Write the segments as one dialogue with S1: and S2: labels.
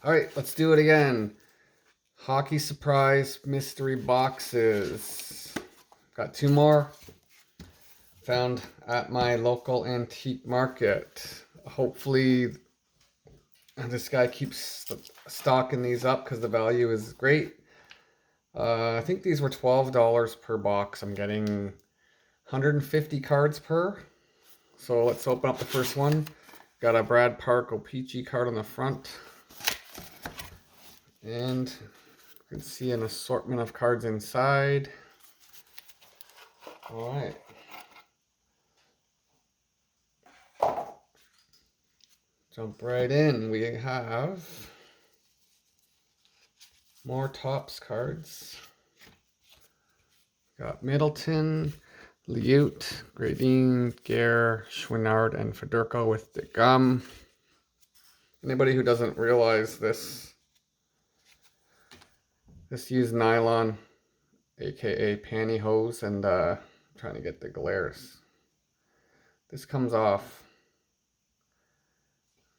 S1: All right, let's do it again. Hockey surprise mystery boxes. Got two more. Found at my local antique market. Hopefully this guy keeps stocking these up because the value is great. I think these were $12 per box. I'm getting 150 cards per. So let's open up the first one. Got a Brad Park o-pee-chee card on the front. And you can see an assortment of cards inside. All right. Jump right in. We have more Topps cards. Got Middleton, Liute, Gradine, Gare, Chouinard, and Federico with the gum. Anybody who doesn't realize this used nylon, aka pantyhose, and trying to get the glares. This comes off.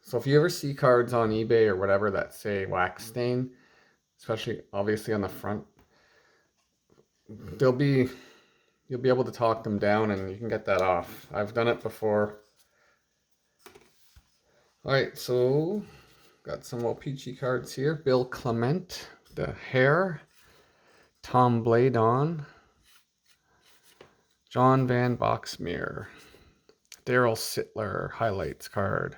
S1: So if you ever see cards on eBay or whatever that say wax stain, especially obviously on the front, you'll be able to talk them down and you can get that off. I've done it before. All right, so got some o-pee-chee cards here. Bill Clement, the hair. Tom Bladon. John Van Boxmeer. Daryl Sittler, highlights card.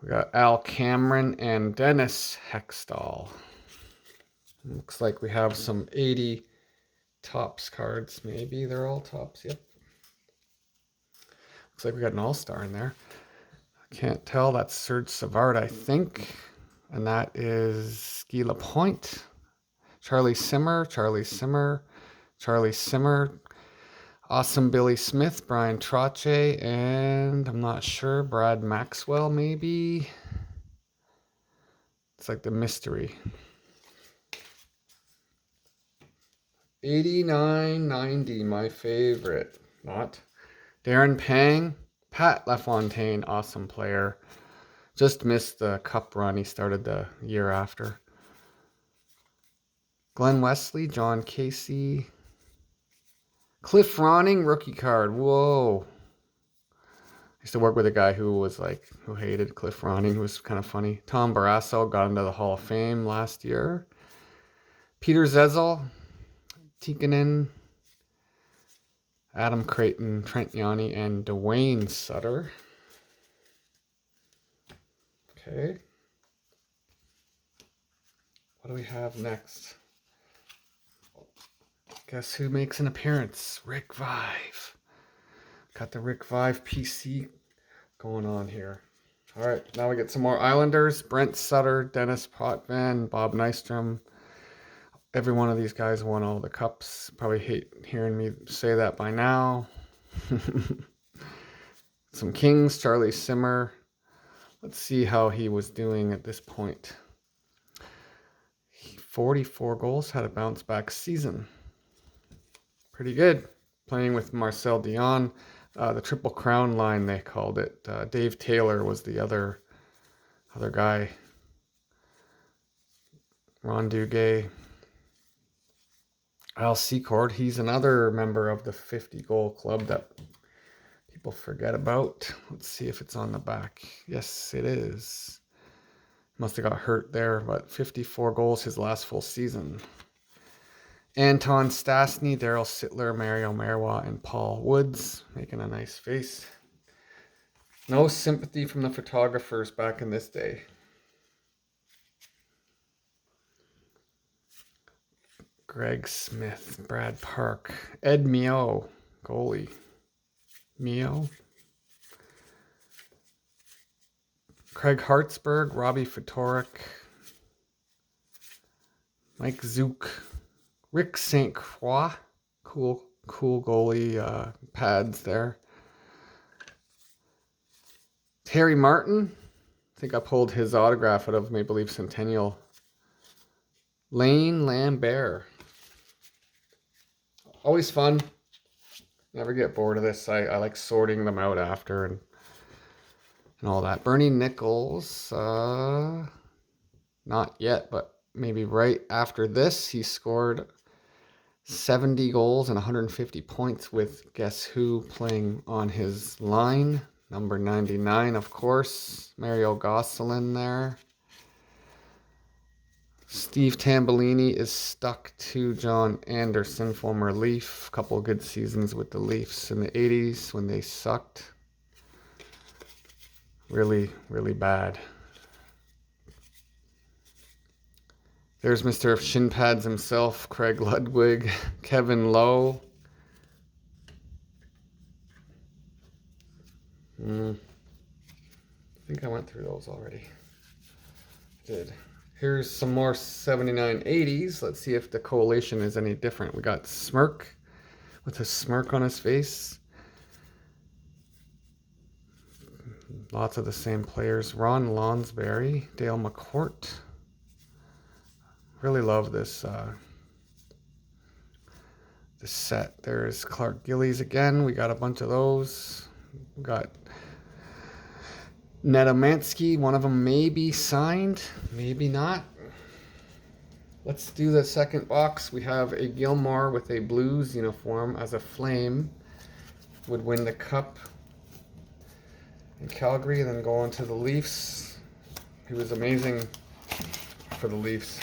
S1: We got Al Cameron and Dennis Hextall. Looks like we have some 80 Topps cards, maybe. They're all Topps, yep. Looks like we got an all-star in there. I can't tell, that's Serge Savard, I think. And that is Guy Lapointe. Charlie Simmer, Awesome Billy Smith, Brian Trottier, and I'm not sure, Brad Maxwell maybe. It's like the mystery. $89.90, my favorite. Not. Darren Pang, Pat LaFontaine, awesome player. Just missed the cup run. He started the year after. Glenn Wesley, John Casey. Cliff Ronning, rookie card. Whoa. I used to work with a guy who hated Cliff Ronning. It was kind of funny. Tom Barrasso got into the Hall of Fame last year. Peter Zezel, Tikkanen, Adam Creighton, Trent Yanni, and Dwayne Sutter. Okay. What do we have next? Guess who makes an appearance? Rick Vive. Got the Rick Vive PC going on here. All right, now we get some more Islanders. Brent Sutter, Dennis Potvin, Bob Nystrom. Every one of these guys won all the cups. Probably hate hearing me say that by now. Some Kings, Charlie Simmer. Let's see how he was doing at this point. 44 goals, had a bounce back season. Pretty good. Playing with Marcel Dion. The Triple Crown line, they called it. Dave Taylor was the other guy. Ron Duguay. Al Secord, he's another member of the 50-goal club that people forget about. Let's see if it's on the back. Yes, it is. Must have got hurt there, but 54 goals his last full season. Anton Stastny, Daryl Sittler, Mario Marois, and Paul Woods, making a nice face. No sympathy from the photographers back in this day. Greg Smith, Brad Park, Ed Mio, goalie. Mio. Craig Hartsburg, Robbie Fatorik, Mike Zook, Rick St. Croix, cool goalie pads there. Terry Martin, I think I pulled his autograph out of Maple Leaf Centennial. Lane Lambert. Always fun. Never get bored of this. I like sorting them out after and and all that. Bernie Nichols, not yet, but maybe right after this, he scored 70 goals and 150 points with Guess Who playing on his line. Number 99, of course, Mario Gosselin there. Steve Tambellini is stuck to John Anderson, former Leaf. A couple of good seasons with the Leafs in the 80s when they sucked. Really, really bad. There's Mr. Shin Pads himself, Craig Ludwig, Kevin Lowe. I think I went through those already. I did. Here's some more 79 80s. Let's see if the collation is any different. We got Smirk with a smirk on his face. Lots of the same players. Ron Lonsberry, Dale McCourt. Really love this this set. There's Clark Gillies again. We got a bunch of those. We got Nedomansky. One of them may be signed, maybe not. Let's do the second box. We have a Gilmore with a Blues uniform as a Flame. Would win the Cup in Calgary, then go on to the Leafs. He was amazing for the Leafs.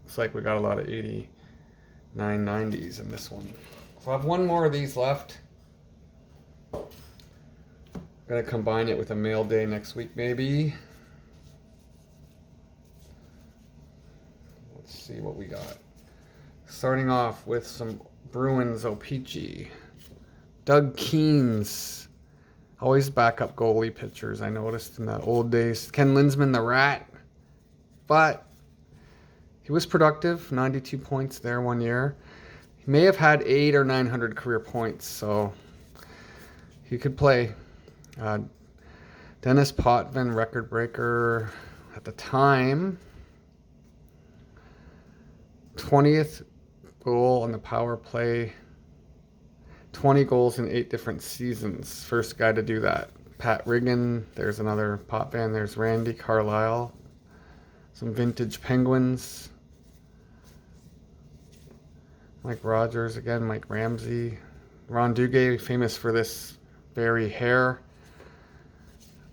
S1: Looks like we got a lot of 89 90s in this one. So I have one more of these left. I'm gonna combine it with a mail day next week, maybe. Let's see what we got. Starting off with some Bruins o-pee-chee. Doug Keens. Always backup goalie pitchers, I noticed in the old days. Ken Linsman, the Rat. But he was productive, 92 points there one year. He may have had 800 or 900 career points, so he could play. Dennis Potvin, record breaker at the time. 20th goal on the power play. 20 goals in 8 different seasons. First guy to do that. Pat Riggin. There's another Potvin. There's Randy Carlisle. Some vintage Penguins. Mike Rogers again. Mike Ramsey. Ron Duguay, famous for this berry hair.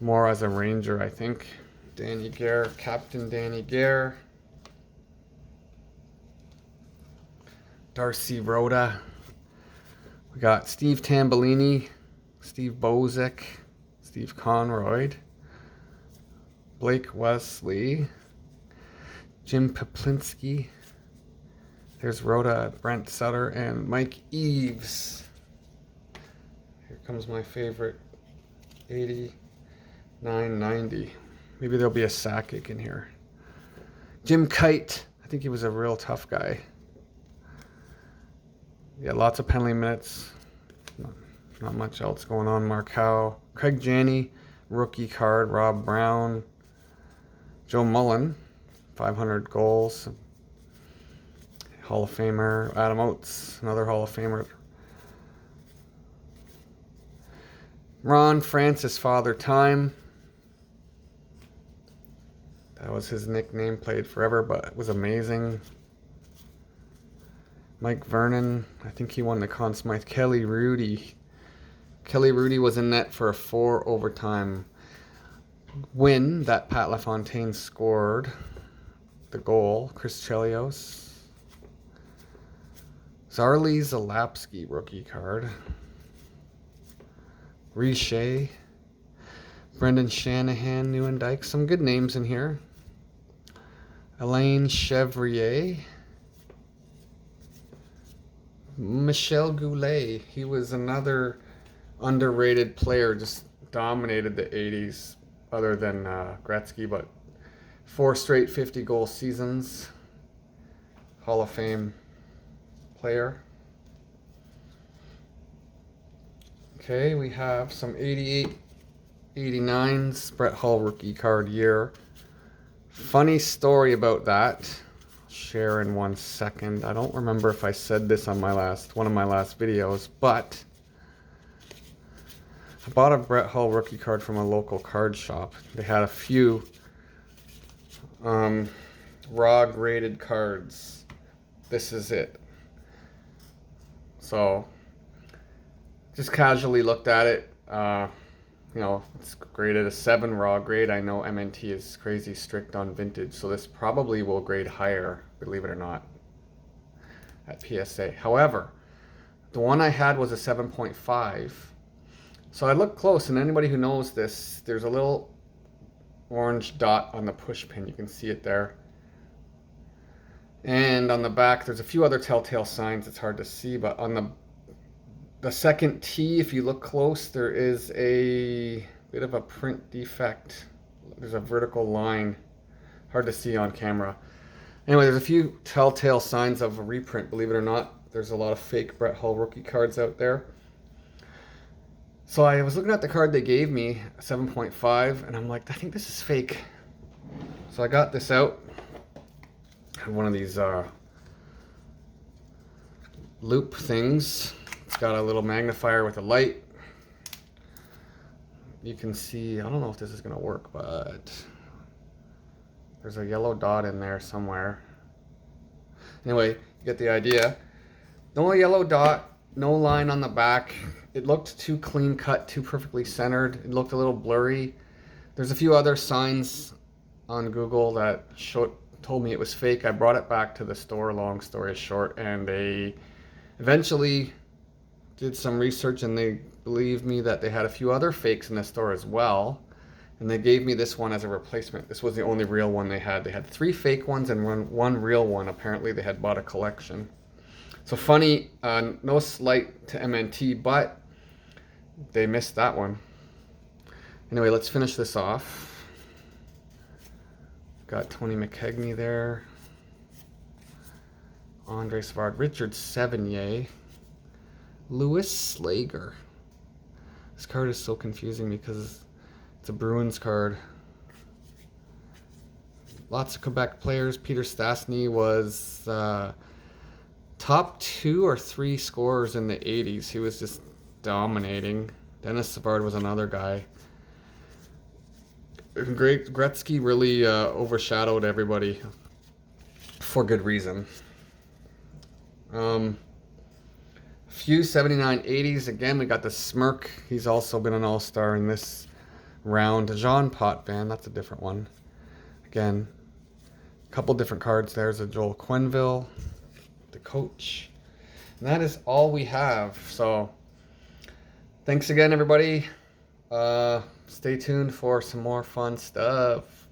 S1: More as a Ranger, I think. Danny Gare. Captain Danny Gare. Darcy Rhoda. We got Steve Tambellini, Steve Bozick, Steve Conroy, Blake Wesley, Jim Peplinski. There's Rhoda, Brent Sutter, and Mike Eaves. Here comes my favorite 89-90. Maybe there'll be a Sakic in here. Jim Kite. I think he was a real tough guy. Yeah, lots of penalty minutes. Not much else going on. Mark Howe. Craig Janney, rookie card. Rob Brown. Joe Mullen, 500 goals. Hall of Famer. Adam Oates, another Hall of Famer. Ron Francis, Father Time. That was his nickname, played forever, but it was amazing. Mike Vernon, I think he won the Conn Smythe. Kelly Rudy. Kelly Rudy was in net for a 4 overtime win that Pat LaFontaine scored the goal. Chris Chelios. Zarly Zalapski, rookie card. Riche. Brendan Shanahan, Nieuwendyk. Some good names in here. Elaine Chevrier. Michel Goulet, he was another underrated player, just dominated the 80s, other than Gretzky, but 4 straight 50-goal seasons. Hall of Fame player. Okay, we have some 88, 89s, Brett Hull rookie card year. Funny story about that. Share in 1 second. I don't remember if I said this on one of my last videos, but I bought a Brett Hull rookie card from a local card shop. They had a few raw graded cards. This is it. So just casually looked at it. You know, it's graded a 7 raw grade. I know MNT is crazy strict on vintage, so this probably will grade higher, believe it or not, at PSA. However, the one I had was a 7.5. So I looked close, and anybody who knows this, there's a little orange dot on the push pin. You can see it there. And on the back, there's a few other telltale signs. It's hard to see, but on the second T, if you look close, there is a bit of a print defect. There's a vertical line. Hard to see on camera. Anyway, there's a few telltale signs of a reprint, believe it or not. There's a lot of fake Brett Hull rookie cards out there. So I was looking at the card they gave me, 7.5, and I'm like, I think this is fake. So I got this out. I have one of these loop things. It's got a little magnifier with a light. You can see, I don't know if this is gonna work, but there's a yellow dot in there somewhere. Anyway, you get the idea. No yellow dot, no line on the back. It looked too clean cut, too perfectly centered. It looked a little blurry. There's a few other signs on Google that told me it was fake. I brought it back to the store, long story short, and they eventually did some research, and they believed me that they had a few other fakes in the store as well, and they gave me this one as a replacement. This was the only real one they had. They had 3 fake ones and one real one. Apparently they had bought a collection. So funny, no slight to MNT, but they missed that one. Anyway, let's finish this off. Got Tony McKegney there. Andre Savard, Richard Sevigny, Louis Slager. This card is so confusing because it's a Bruins card. Lots of Quebec players. Peter Stastny was top 2 or 3 scorers in the 80s. He was just dominating. Dennis Savard was another guy. Gretzky really overshadowed everybody for good reason. A few 79 80s. Again, we got the Smirk. He's also been an all-star in this round. Jean Potvin, that's a different one. Again, a couple different cards. There's a Joel Quenneville, the coach. And that is all we have. So thanks again, everybody. Stay tuned for some more fun stuff.